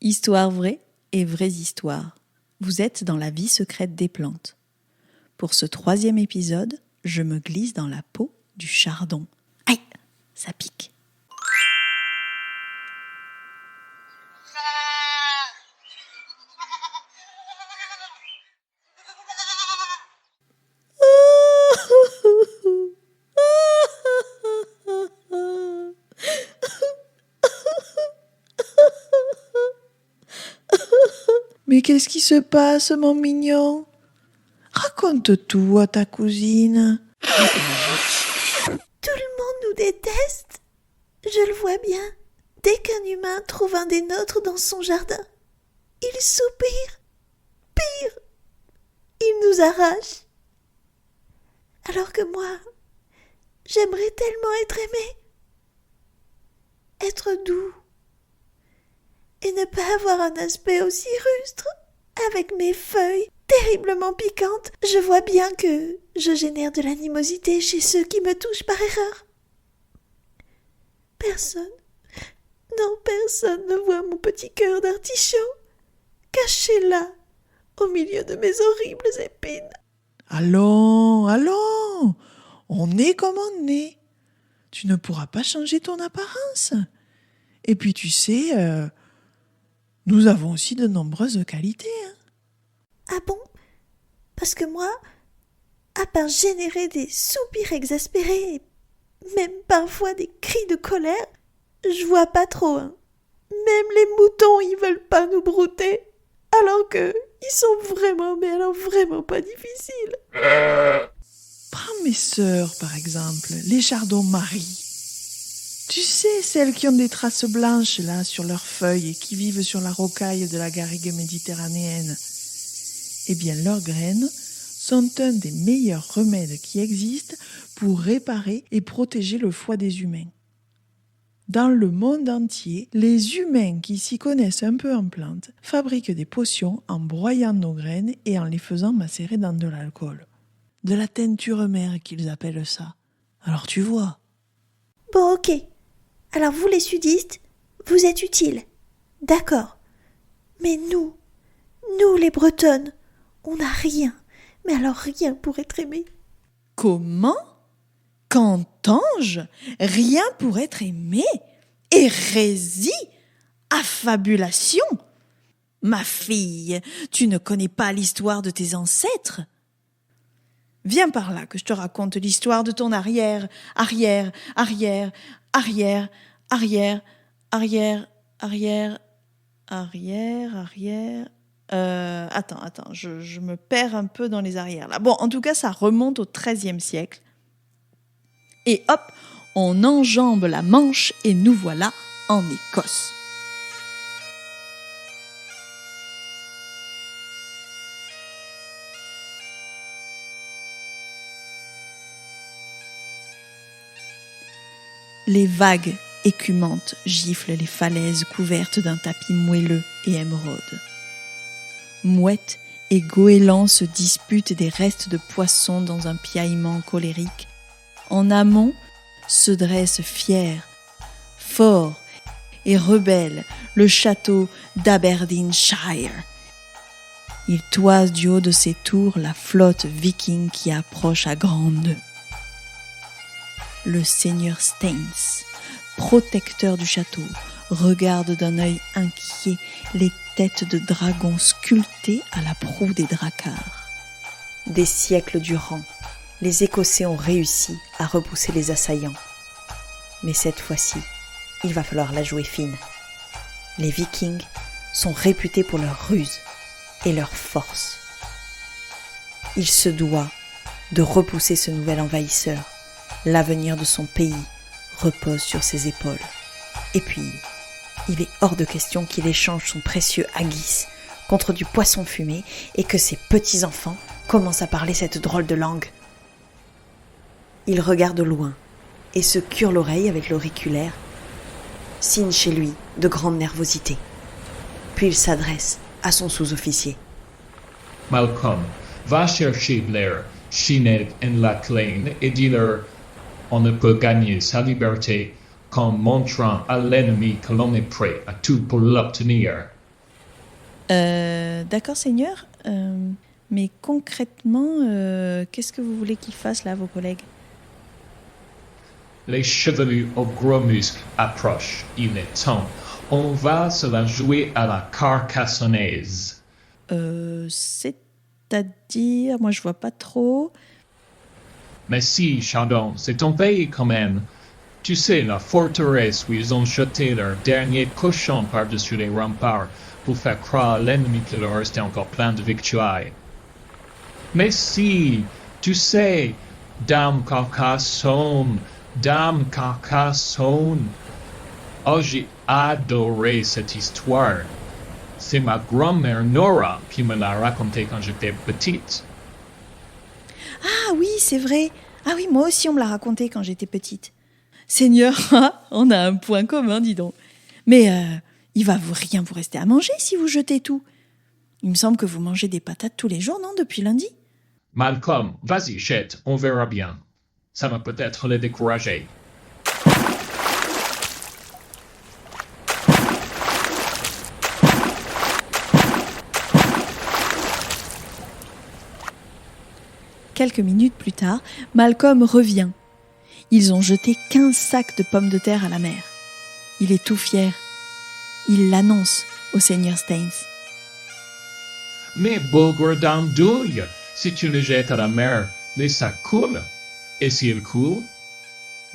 Histoire vraie et vraies histoires. Vous êtes dans la vie secrète des plantes. Pour ce 3e épisode, je me glisse dans la peau du chardon. Aïe, ça pique. Mais qu'est-ce qui se passe, mon mignon? Raconte tout à ta cousine. Tout le monde nous déteste. Je le vois bien. Dès qu'un humain trouve un des nôtres dans son jardin, il soupire. Pire, il nous arrache. Alors que moi, j'aimerais tellement être aimé. Être doux. Et ne pas avoir un aspect aussi rustre. Avec mes feuilles terriblement piquantes, je vois bien que je génère de l'animosité chez ceux qui me touchent par erreur. Personne ne voit mon petit cœur d'artichaut, caché là, au milieu de mes horribles épines. Allons, on est comme on est. Tu ne pourras pas changer ton apparence. Et puis tu sais, nous avons aussi de nombreuses qualités. Ah bon? Parce que moi, à part générer des soupirs exaspérés, et même parfois des cris de colère, je vois pas trop. Même les moutons, ils veulent pas nous brouter, alors que ils sont vraiment pas difficiles. Prends mes sœurs, par exemple, les chardons-maries. Tu sais, celles qui ont des traces blanches là sur leurs feuilles et qui vivent sur la rocaille de la garrigue méditerranéenne. Eh bien, leurs graines sont un des meilleurs remèdes qui existent pour réparer et protéger le foie des humains. Dans le monde entier, les humains qui s'y connaissent un peu en plantes fabriquent des potions en broyant nos graines et en les faisant macérer dans de l'alcool. De la teinture mère qu'ils appellent ça. Alors tu vois. Bon, ok. Alors vous les sudistes, vous êtes utiles. D'accord. Mais nous les Bretonnes, on n'a rien. Mais alors rien pour être aimé. Comment? Qu'entends-je? Rien pour être aimé? Hérésie? Affabulation? Ma fille, tu ne connais pas l'histoire de tes ancêtres? Viens par là que je te raconte l'histoire de ton arrière. Attends, je me perds un peu dans les arrières là. Bon, en tout cas, ça remonte au XIIIe siècle. Et hop, on enjambe la Manche et nous voilà en Écosse. Les vagues écumantes giflent les falaises couvertes d'un tapis moelleux et émeraude. Mouettes et goélands se disputent des restes de poissons dans un piaillement colérique. En amont se dresse fier, fort et rebelle le château d'Aberdeenshire. Il toise du haut de ses tours la flotte viking qui approche à grande nœud. Le seigneur Stains, protecteur du château, regarde d'un œil inquiet les têtes de dragons sculptées à la proue des dracars. Des siècles durant, les Écossais ont réussi à repousser les assaillants. Mais cette fois-ci, il va falloir la jouer fine. Les Vikings sont réputés pour leur ruse et leur force. Il se doit de repousser ce nouvel envahisseur. L'avenir de son pays repose sur ses épaules. Et puis, il est hors de question qu'il échange son précieux haggis contre du poisson fumé et que ses petits-enfants commencent à parler cette drôle de langue. Il regarde au loin et se cure l'oreille avec l'auriculaire, signe chez lui de grande nervosité. Puis il s'adresse à son sous-officier. Malcolm, va chercher Blair, Chined et Laclane et dis-leur on ne peut gagner sa liberté qu'en montrant à l'ennemi que l'on est prêt à tout pour l'obtenir. D'accord, Seigneur. Mais concrètement, qu'est-ce que vous voulez qu'ils fassent là, vos collègues ? Les chevelus aux gros muscles approchent. Il est temps. On va se la jouer à la carcassonnaise. C'est-à-dire, moi je vois pas trop. Mais si, Chardon, c'est ton pays quand même. Tu sais, la forteresse où ils ont jeté leur dernier cochon par-dessus les remparts pour faire croire à l'ennemi que leur restait encore plein de victuailles. Mais si, tu sais, Dame Carcassonne, Dame Carcassonne. Oh, j'ai adoré cette histoire. C'est ma grand-mère Nora qui me l'a racontée quand j'étais petite. Ah oui, c'est vrai. Ah oui, moi aussi on me l'a raconté quand j'étais petite. Seigneur, on a un point commun, dis donc. Mais il va rien vous rester à manger si vous jetez tout. Il me semble que vous mangez des patates tous les jours, non, depuis lundi ? Malcolm, vas-y, jette, on verra bien. Ça va peut-être les décourager. Quelques minutes plus tard, Malcolm revient. Ils ont jeté 15 sacs de pommes de terre à la mer. Il est tout fier. Il l'annonce au seigneur Staines. Mais bougre d'andouille, si tu les jettes à la mer, les sacs coulent. Et s'ils coulent,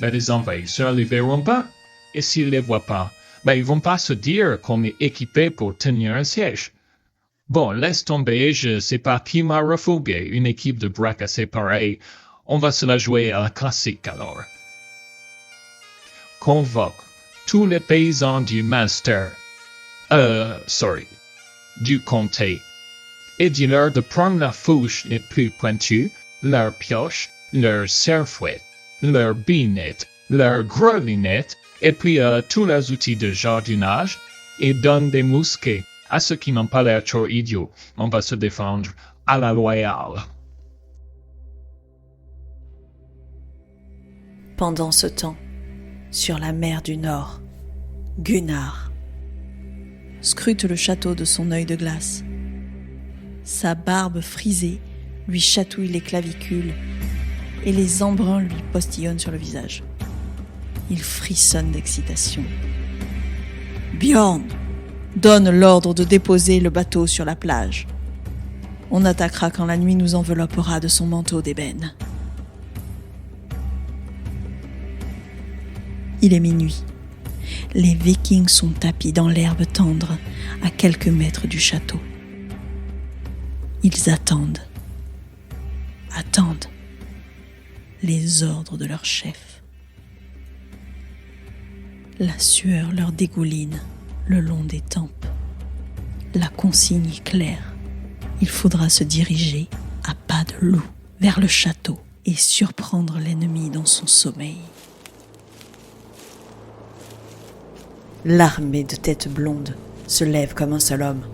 les envahisseurs ne les verront pas. Et s'ils ne les voient pas, ils vont pas se dire qu'on est équipé pour tenir un siège. Bon, laisse tomber, je sais pas qui m'a refoulé une équipe de braques assez pareille. On va se la jouer à la classique alors. Convoque tous les paysans du Munster. Du comté. Et dis-leur de prendre la fourche les plus pointues, leur pioche, leur serre-fouette, leur binette, leur grelinette, et puis tous leurs outils de jardinage, et donne des mousquets à ceux qui n'ont pas l'air trop idiots. On va se défendre à la loyale. Pendant ce temps, sur la mer du Nord, Gunnar scrute le château de son œil de glace. Sa barbe frisée lui chatouille les clavicules et les embruns lui postillonnent sur le visage. Il frissonne d'excitation. Bjorn donne l'ordre de déposer le bateau sur la plage. On attaquera quand la nuit nous enveloppera de son manteau d'ébène. Il est minuit. Les Vikings sont tapis dans l'herbe tendre à quelques mètres du château. Ils attendent les ordres de leur chef. La sueur leur dégouline le long des tempes. La consigne est claire. Il faudra se diriger à pas de loup vers le château et surprendre l'ennemi dans son sommeil. L'armée de têtes blondes se lève comme un seul homme.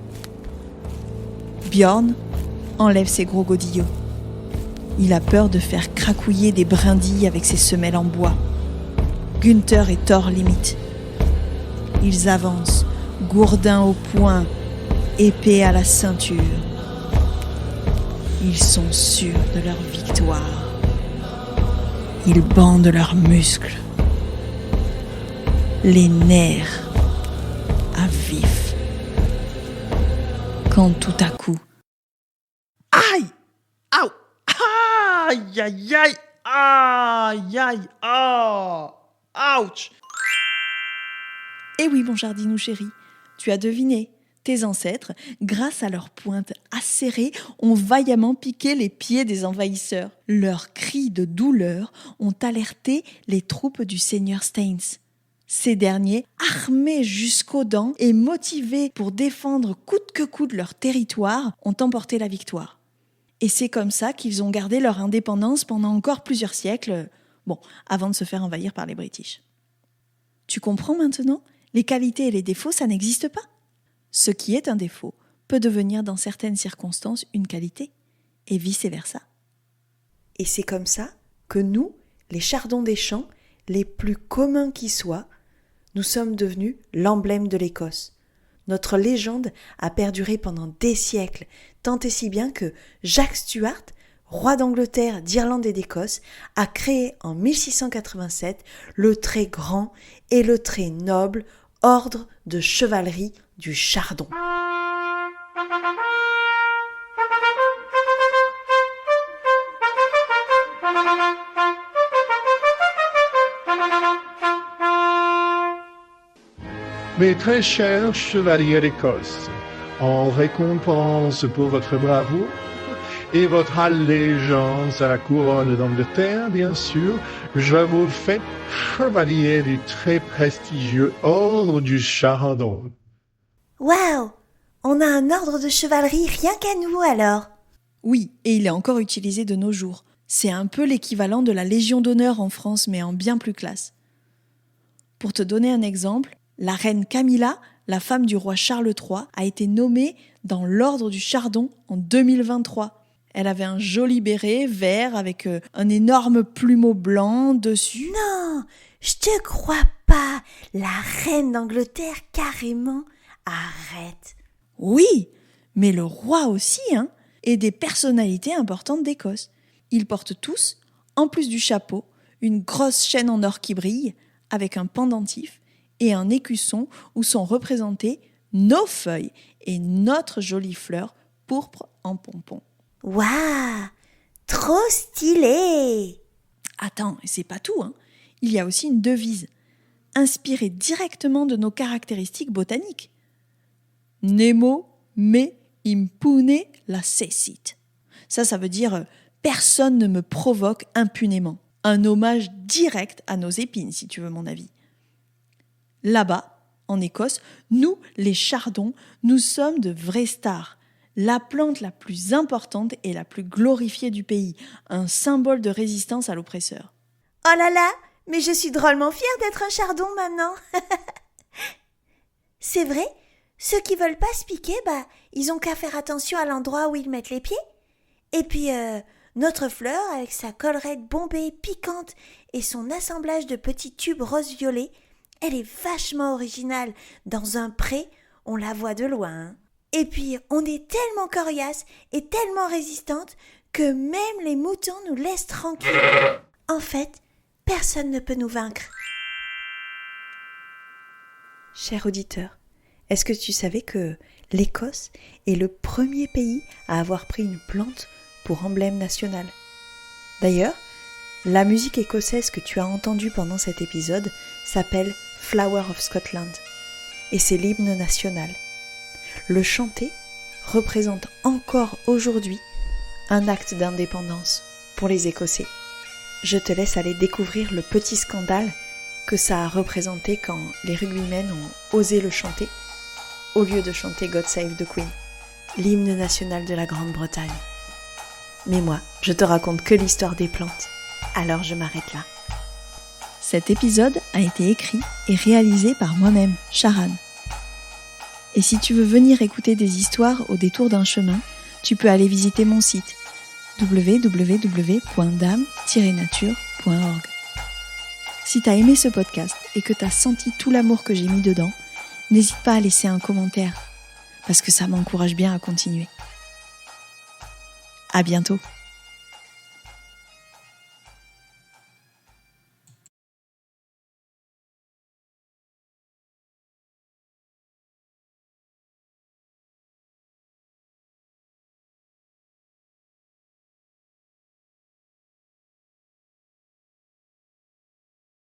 Bjorn enlève ses gros godillots. Il a peur de faire cracouiller des brindilles avec ses semelles en bois. Gunther et Thor l'imitent. Ils avancent, gourdin au poing, épée à la ceinture. Ils sont sûrs de leur victoire. Ils bandent leurs muscles, les nerfs à vif. Quand tout à coup, Aïe! Aïe! Aïe! Aïe! Aïe! Aïe! Aïe! Oh! Ouch! eh oui mon jardinou chéri, tu as deviné. Tes ancêtres, grâce à leurs pointes acérées, ont vaillamment piqué les pieds des envahisseurs. Leurs cris de douleur ont alerté les troupes du seigneur Staines. Ces derniers, armés jusqu'aux dents et motivés pour défendre coûte que coûte leur territoire, ont emporté la victoire. Et c'est comme ça qu'ils ont gardé leur indépendance pendant encore plusieurs siècles, avant de se faire envahir par les British. Tu comprends maintenant ? Les qualités et les défauts, ça n'existe pas. Ce qui est un défaut peut devenir dans certaines circonstances une qualité, et vice-versa. Et c'est comme ça que nous, les chardons des champs, les plus communs qui soient, nous sommes devenus l'emblème de l'Écosse. Notre légende a perduré pendant des siècles, tant et si bien que Jacques Stuart, roi d'Angleterre, d'Irlande et d'Écosse, a créé en 1687 le très grand et le très noble ordre de chevalerie du Chardon. Mes très chers chevaliers d'Écosse, en récompense pour votre bravoure et votre allégeance à la couronne d'Angleterre, bien sûr, je vous fais chevalier du très prestigieux ordre du Chardon. Waouh! On a un ordre de chevalerie rien qu'à nous alors. Oui, et il est encore utilisé de nos jours. C'est un peu l'équivalent de la Légion d'honneur en France, mais en bien plus classe. Pour te donner un exemple, la reine Camilla, la femme du roi Charles III, a été nommée dans l'ordre du Chardon en 2023. Elle avait un joli béret vert avec un énorme plumeau blanc dessus. Non, je te crois pas. La reine d'Angleterre, carrément. Arrête. Oui, mais le roi aussi, et des personnalités importantes d'Écosse. Ils portent tous, en plus du chapeau, une grosse chaîne en or qui brille, avec un pendentif et un écusson où sont représentées nos feuilles et notre jolie fleur pourpre en pompon. Waouh! Trop stylé! Attends, et c'est pas tout, Il y a aussi une devise, inspirée directement de nos caractéristiques botaniques. Nemo me impune lacessit. Ça veut dire personne ne me provoque impunément. Un hommage direct à nos épines, si tu veux mon avis. Là-bas, en Écosse, nous, les chardons, nous sommes de vraies stars. La plante la plus importante et la plus glorifiée du pays, un symbole de résistance à l'oppresseur. Oh là là, mais je suis drôlement fière d'être un chardon maintenant. C'est vrai, ceux qui veulent pas se piquer, ils ont qu'à faire attention à l'endroit où ils mettent les pieds. Et puis, notre fleur, avec sa collerette bombée, piquante et son assemblage de petits tubes rose-violet, elle est vachement originale. Dans un pré, on la voit de loin. Et puis, on est tellement coriace et tellement résistante que même les moutons nous laissent tranquilles. En fait, personne ne peut nous vaincre. Cher auditeur, est-ce que tu savais que l'Écosse est le premier pays à avoir pris une plante pour emblème national? D'ailleurs, la musique écossaise que tu as entendue pendant cet épisode s'appelle Flower of Scotland et c'est l'hymne national. Le chanter représente encore aujourd'hui un acte d'indépendance pour les Écossais. Je te laisse aller découvrir le petit scandale que ça a représenté quand les rugbymen ont osé le chanter au lieu de chanter God Save the Queen, l'hymne national de la Grande-Bretagne. Mais moi, je te raconte que l'histoire des plantes, alors je m'arrête là. Cet épisode a été écrit et réalisé par moi-même, Sharan. Et si tu veux venir écouter des histoires au détour d'un chemin, tu peux aller visiter mon site www.dame-nature.org. Si tu as aimé ce podcast et que tu as senti tout l'amour que j'ai mis dedans, n'hésite pas à laisser un commentaire, parce que ça m'encourage bien à continuer. À bientôt.